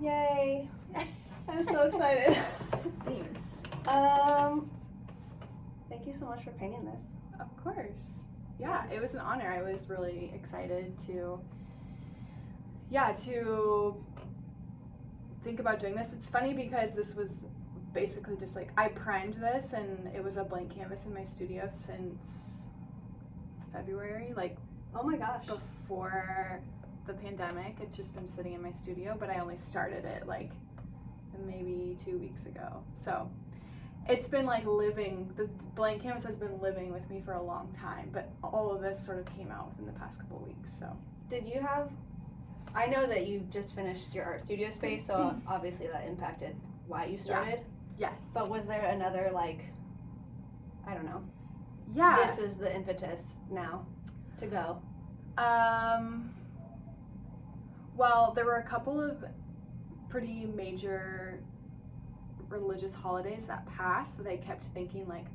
Yay. I'm so excited. Thanks. Thank you so much for painting this. Of course. Yeah, it was an honor. I was really excited to think about doing this. It's funny because this was basically just like, I primed this and it was a blank canvas in my studio since February, like, Oh my gosh. before the pandemic. It's just been sitting in my studio, but I only started it like maybe 2 weeks ago. So it's been like living, the blank canvas has been living with me for a long time, but all of this sort of came out within the past couple of weeks. So Did you have, I know that you just finished your art studio space, so obviously that impacted why you started. yes. But was there another, like, I don't know, Yeah. this is the impetus now to go? Well, there were a couple of pretty major religious holidays that passed that I kept thinking, like,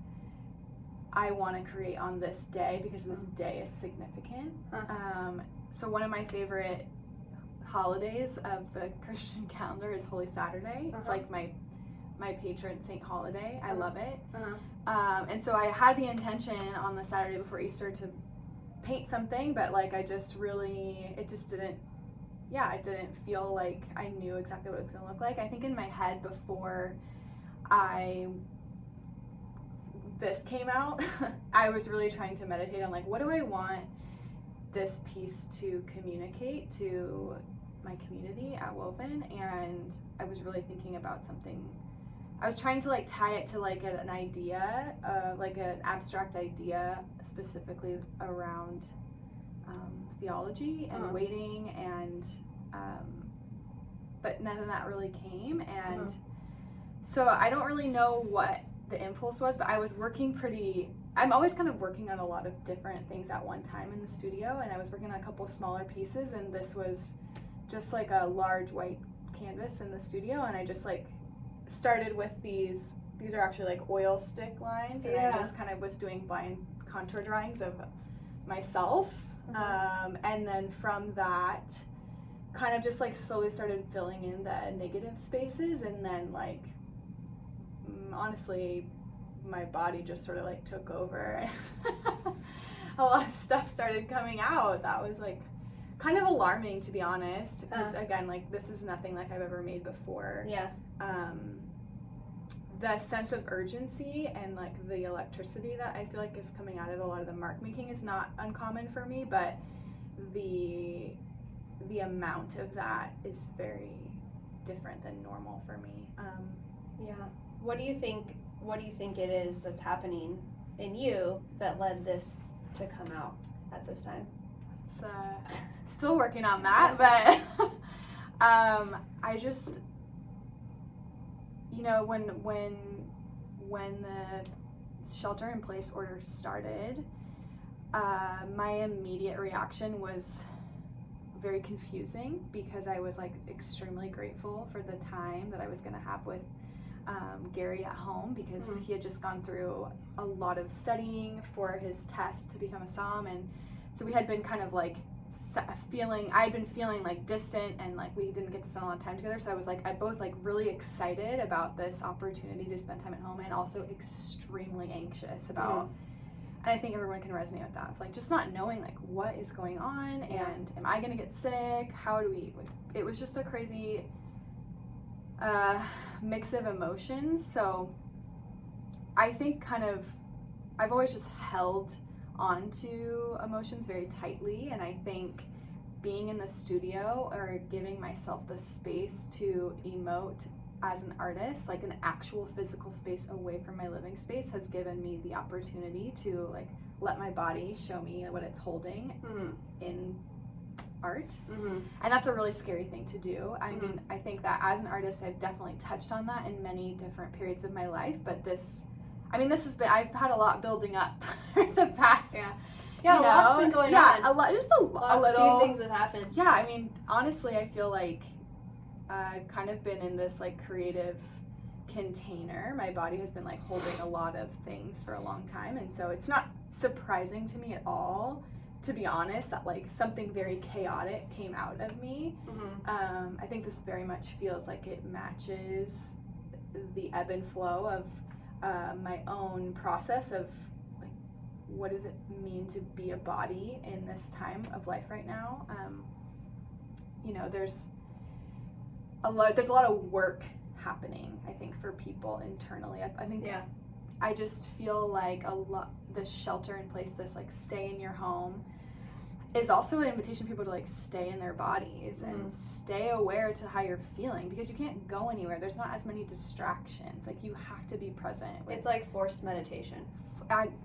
I want to create on this day because this day is significant. So one of my favorite holidays of the Christian calendar is Holy Saturday. It's like my patron saint holiday. I love it. And so I had the intention on the Saturday before Easter to paint something, but like I just really, it just didn't, I didn't feel like I knew exactly what it was going to look like. I think in my head before this came out, I was really trying to meditate on, like, what do I want this piece to communicate to my community at Woven? And I was really thinking about something. I was trying to like tie it to like an idea, like an abstract idea specifically around theology and waiting, and but none of that really came. And so I don't really know what the impulse was, but I was working I'm always kind of working on a lot of different things at one time in the studio, and I was working on a couple smaller pieces, and this was just like a large white canvas in the studio, and I just like started with these are actually like oil stick lines, and I just kind of was doing blind contour drawings of myself, and then from that kind of just like slowly started filling in the negative spaces, and then like honestly my body just sort of like took over. A lot of stuff started coming out that was like kind of alarming, to be honest, because again, like, this is nothing like I've ever made before. The sense of urgency and like the electricity that I feel like is coming out of a lot of the mark making is not uncommon for me, but the amount of that is very different than normal for me. What do you think it is that's happening in you that led this to come out at this time? It's still working on that, but I just, you know, when the shelter in place order started, my immediate reaction was very confusing, because I was like extremely grateful for the time that I was going to have with Gary at home, because he had just gone through a lot of studying for his test to become a SOM, and so we had been kind of like I'd been feeling like distant, and like we didn't get to spend a lot of time together. So I was like, I both like really excited about this opportunity to spend time at home, and also extremely anxious about, and I think everyone can resonate with that, like just not knowing like what is going on, and am I gonna get sick? How do we, like, it was just a crazy mix of emotions. So I think kind of I've always just held onto emotions very tightly, and I think being in the studio or giving myself the space to emote as an artist, like an actual physical space away from my living space, has given me the opportunity to like let my body show me what it's holding in art. And that's a really scary thing to do. I mean, I think that as an artist I've definitely touched on that in many different periods of my life, but this has been, I've had a lot building up for the past, a lot's been going on. A lot, just a little, few things have happened. I mean, honestly, I feel like I've kind of been in this like creative container. My body has been like holding a lot of things for a long time, and so it's not surprising to me at all to be honest, that like something very chaotic came out of me. Mm-hmm. I think this very much feels like it matches the ebb and flow of my own process of like, what does it mean to be a body in this time of life right now? You know, there's a lot of work happening, I think, for people internally. I think Yeah. I just feel like this shelter in place, this like stay in your home, is also an invitation for people to like stay in their bodies and stay aware to how you're feeling, because you can't go anywhere. There's not as many distractions. Like, you have to be present. It's like forced meditation.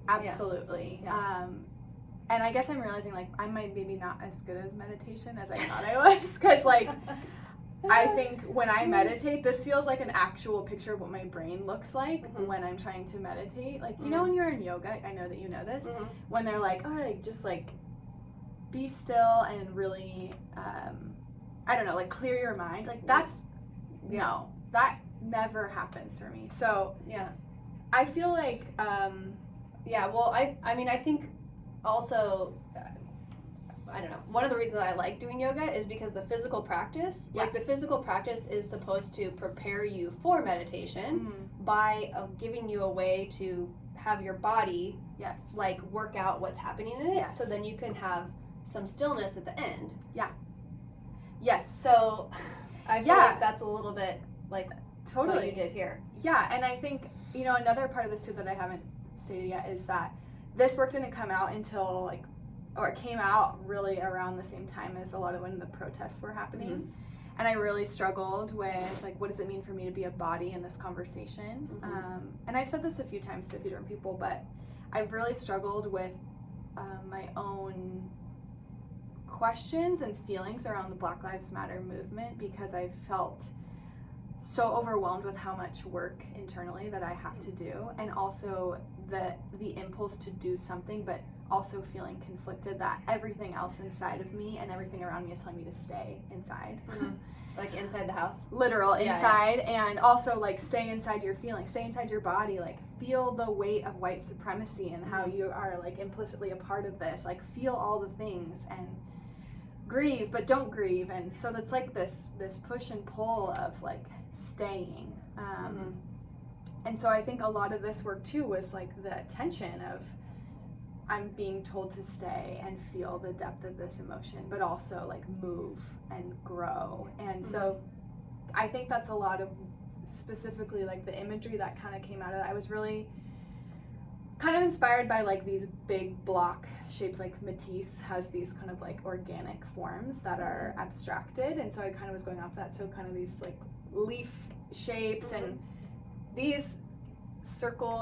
Absolutely. Yeah. And I guess I'm realizing like I might maybe not as good as meditation as I thought I was, because like I think when I meditate, this feels like an actual picture of what my brain looks like when I'm trying to meditate. Like, you know, when you're in yoga, I know that you know this, when they're like, oh, like, just like be still and really, I don't know, like clear your mind. Like, that's, no, that never happens for me. So, yeah, I feel like, yeah, well, I mean, I think also, I don't know, one of the reasons I like doing yoga is because the physical practice, like the physical practice is supposed to prepare you for meditation by giving you a way to have your body like work out what's happening in it, so then you can have some stillness at the end. So I feel like that's a little bit like what you did here. And I think, you know, another part of this too that I haven't stated yet is that this work didn't come out until like, or it came out really around the same time as a lot of when the protests were happening. And I really struggled with like, what does it mean for me to be a body in this conversation? And I've said this a few times to a few different people, but I've really struggled with my own questions and feelings around the Black Lives Matter movement, because I've felt so overwhelmed with how much work internally that I have to do, and also the impulse to do something, but also feeling conflicted that everything else inside of me and everything around me is telling me to stay inside. Like inside the house? Literal, inside. And also like stay inside your feelings, stay inside your body, like feel the weight of white supremacy and how you are like implicitly a part of this, like feel all the things and grieve but don't grieve. And so that's like this push and pull of like staying. And so I think a lot of this work too was like the tension of I'm being told to stay and feel the depth of this emotion, but also like move and grow. And so I think that's a lot of specifically like the imagery that kind of came out of that. I was really kind of inspired by like these big block shapes, like Matisse has these kind of like organic forms that are abstracted. And so I kind of was going off that. So kind of these like leaf shapes and these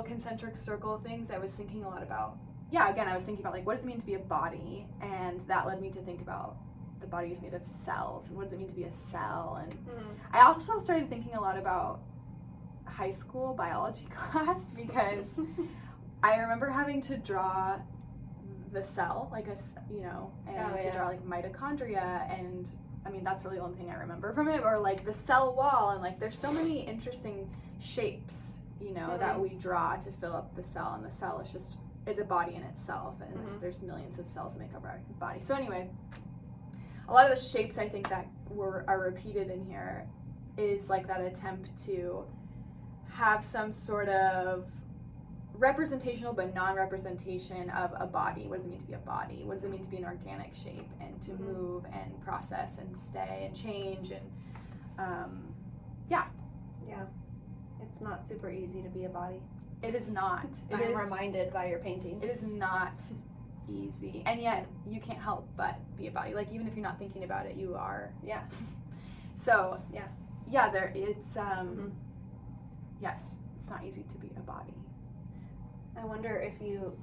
concentric circle things. I was thinking a lot about, I was thinking about like, what does it mean to be a body? And that led me to think about the body is made of cells, and what does it mean to be a cell? And I also started thinking a lot about high school biology class, because I remember having to draw the cell, like to draw like mitochondria, and I mean that's really the only thing I remember from it, or like the cell wall, and like there's so many interesting shapes, you know, that we draw to fill up the cell, and the cell is a body in itself, and there's millions of cells that make up our body. So anyway, a lot of the shapes I think that are repeated in here is like that attempt to have some sort of representational but non-representation of a body. What does it mean to be a body? What does it mean to be an organic shape, and to move and process and stay and change? And it's not super easy to be a body. It is not. I'm reminded by your painting. It is not easy, and yet you can't help but be a body. Like even if you're not thinking about it, you are. Yeah. So there it's yes, it's not easy to be a body. I wonder if you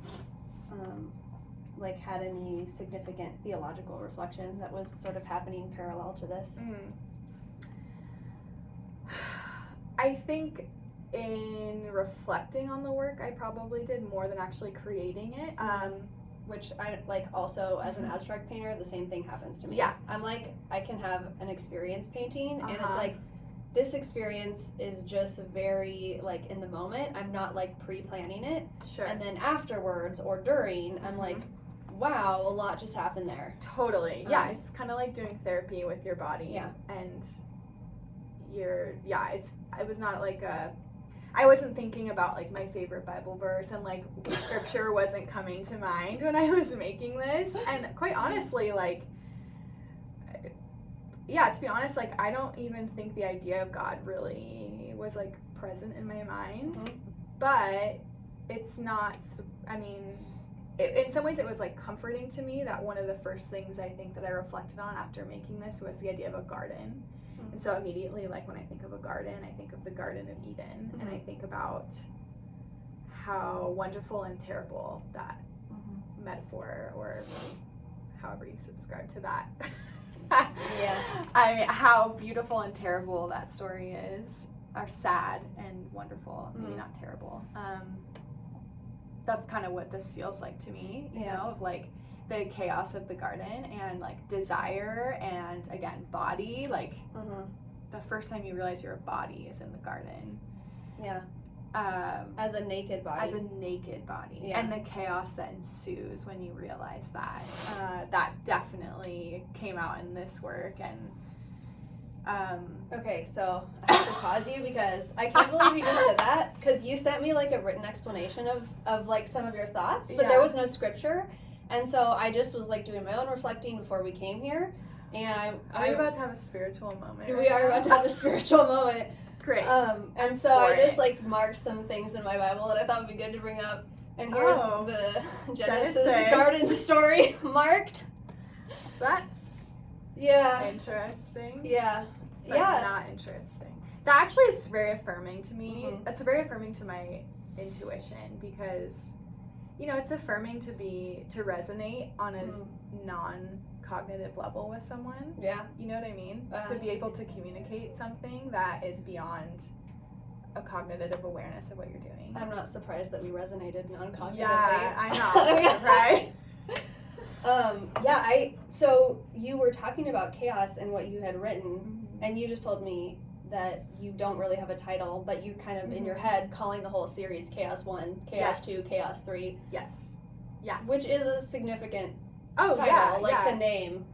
like had any significant theological reflection that was sort of happening parallel to this. I think in reflecting on the work, I probably did more than actually creating it. Which I like also as an abstract painter, the same thing happens to me. Yeah. I'm like, I can have an experience painting and it's like, this experience is just very like in the moment. I'm not like pre-planning it. Sure. And then afterwards or during, I'm like wow, a lot just happened there. Totally. Yeah, it's kind of like doing therapy with your body. Yeah. And it was not like I wasn't thinking about like my favorite Bible verse, and like scripture wasn't coming to mind when I was making this. And quite honestly, like, yeah, to be honest, like, I don't even think the idea of God really was like present in my mind. Mm-hmm. But it's not, I mean, in some ways it was like comforting to me that one of the first things I think that I reflected on after making this was the idea of a garden. Mm-hmm. And so immediately, like, when I think of a garden, I think of the Garden of Eden. Mm-hmm. And I think about how wonderful and terrible that metaphor, or however you subscribe to that. Yeah. I mean, how beautiful and terrible that story is, are sad and wonderful, maybe not terrible. That's kind of what this feels like to me, you know, of like the chaos of the garden and like desire and, again, body. Like, the first time you realize you're a body is in the garden. Yeah. As a naked body. As a naked body. Yeah. And the chaos that ensues when you realize that. That definitely came out in this work. And okay, so I have to pause you because I can't believe you just said that, because you sent me like a written explanation of like some of your thoughts, but there was no scripture, and so I just was like doing my own reflecting before we came here, and Are you about to have a spiritual moment? We are about to have a spiritual moment. Great. And so I just like marked some things in my Bible that I thought would be good to bring up, and here's the Genesis garden story marked. That's interesting. Yeah. But not interesting. That actually is very affirming to me. That's very affirming to my intuition, because, you know, it's affirming to resonate on a non-cognitive level with someone. Yeah. You know what I mean? To be able to communicate something that is beyond a cognitive awareness of what you're doing. I'm not surprised that we resonated non-cognitively. Yeah, I'm not surprised. So you were talking about chaos and what you had written, and you just told me that you don't really have a title, but you kind of in your head calling the whole series Chaos 1, Chaos 2, Chaos 3. Yes. Yeah. Which is a significant title, to name.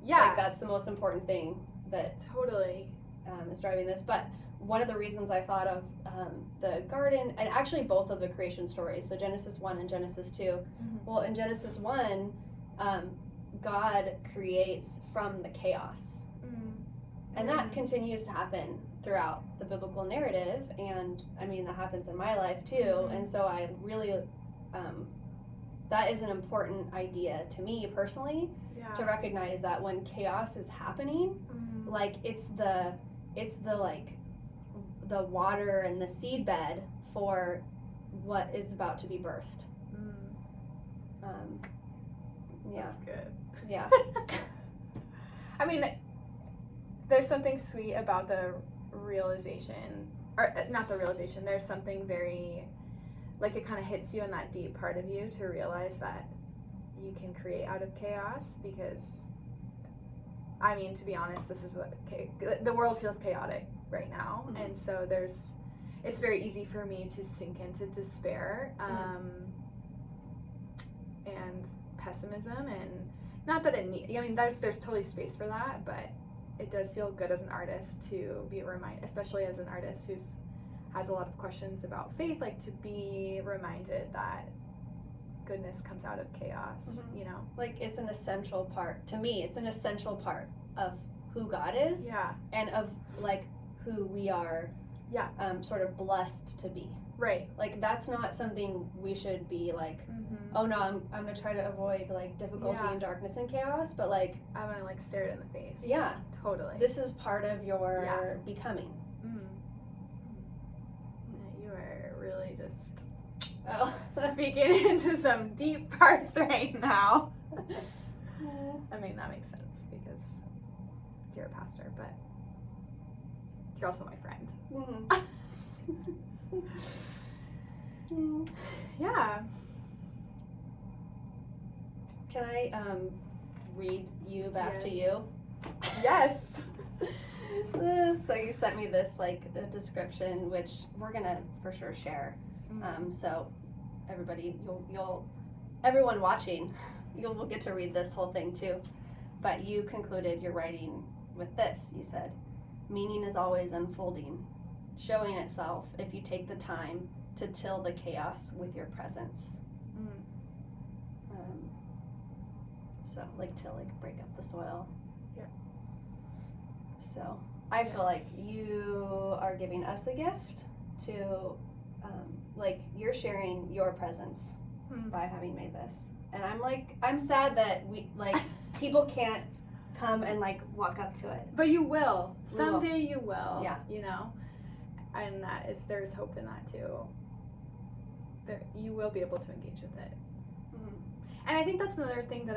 Yeah. Like, that's the most important thing that totally is driving this. But one of the reasons I thought of the garden, and actually both of the creation stories, so Genesis 1 and Genesis 2. Well, in Genesis 1, God creates from the chaos. And that continues to happen throughout the biblical narrative, and I mean, that happens in my life too. And so I really, that is an important idea to me personally, to recognize that when chaos is happening, like it's the like the water and the seed bed for what is about to be birthed. That's good. Yeah. I mean, there's something sweet about the realization, or not the realization, there's something very, like, it kind of hits you in that deep part of you to realize that you can create out of chaos, because, I mean, to be honest, this is what, the world feels chaotic right now, and so it's very easy for me to sink into despair, and pessimism, and not that there's totally space for that, but it does feel good as an artist to be reminded, especially as an artist who has a lot of questions about faith, like, to be reminded that goodness comes out of chaos, you know? Like, it's an essential part, to me, it's an essential part of who God is, and of, like, who we are, sort of blessed to be. Right. Like, that's not something we should be like, oh no, I'm gonna try to avoid, like, difficulty and darkness and chaos, but, like, I'm gonna, like, stare it in the face. Yeah. Totally. This is part of your becoming. Yeah, you are really just speaking into some deep parts right now. I mean, that makes sense because you're a pastor, but you're also my friend. Yeah. Can I read you back to you? Yes. So you sent me this, like, a description, which we're gonna for sure share. So everybody, everyone watching we'll get to read this whole thing too. But you concluded your writing with this. You said, meaning is always unfolding, showing itself if you take the time to till the chaos with your presence. So like to like break up the soil. Yeah. So I feel like you are giving us a gift to, like you're sharing your presence by having made this. And I'm sad that we like people can't come and like walk up to it. But you will. Someday you will. Yeah. You know? And there's hope in that too. You will be able to engage with it. And I think that's another thing that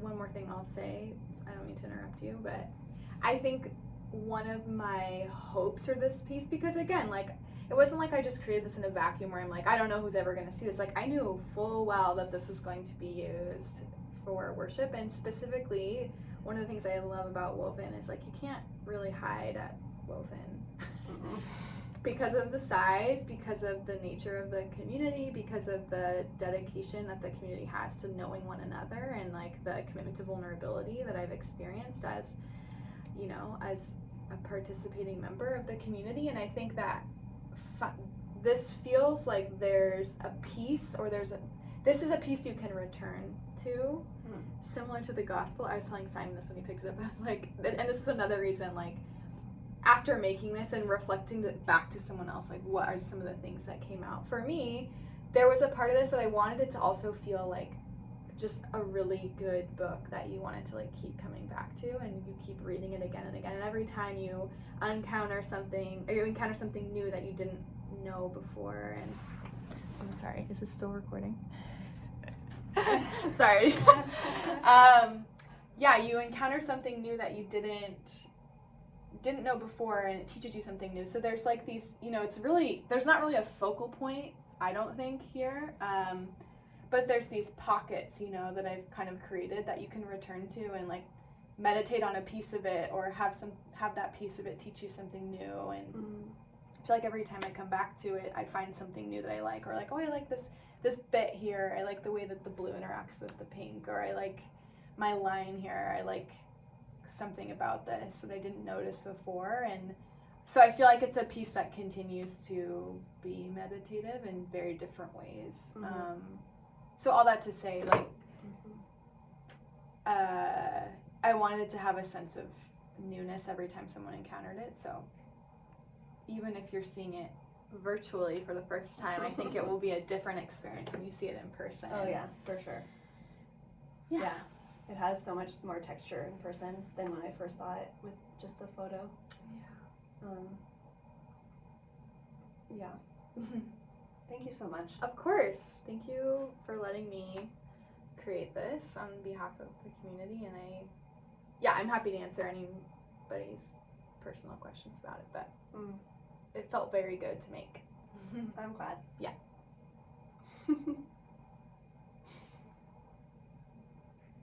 one more thing I'll say, I don't mean to interrupt you, but I think one of my hopes for this piece, because again, like, it wasn't like I just created this in a vacuum where I'm like, I don't know who's ever going to see this. Like, I knew full well that this was going to be used for worship, and specifically, one of the things I love about Woven is, like, you can't really hide at Woven. Because of the size, because of the nature of the community, because of the dedication that the community has to knowing one another, and like the commitment to vulnerability that I've experienced as, you know, as a participating member of the community. And I think that this feels like there's a piece, or this is a piece you can return to, similar to the gospel. I was telling Simon this when he picked it up. I was like, and this is another reason, like, after making this and reflecting back to someone else, like, what are some of the things that came out? For me, there was a part of this that I wanted it to also feel like just a really good book that you wanted to, like, keep coming back to, and you keep reading it again and again. And every time you encounter something new that you didn't know before. And I'm sorry, is this still recording? Sorry. Yeah, you encounter something new that you didn't know before, and it teaches you something new. So there's like these, you know, there's not really a focal point, I don't think, here, but there's these pockets, you know, that I've kind of created that you can return to and like meditate on a piece of it, or have that piece of it teach you something new. And I feel like every time I come back to it, I find something new that I like, or like, oh, I like this bit here, I like the way that the blue interacts with the pink, or I like my line here, I like something about this that I didn't notice before. And so I feel like it's a piece that continues to be meditative in very different ways. So all that to say, like, I wanted it to have a sense of newness every time someone encountered it. So even if you're seeing it virtually for the first time, I think it will be a different experience when you see it in person. Oh yeah, for sure. Yeah. It has so much more texture in person than when I first saw it with just the photo. Yeah. Thank you so much. Of course. Thank you for letting me create this on behalf of the community. And I'm happy to answer anybody's personal questions about it, but it felt very good to make. I'm glad. Yeah.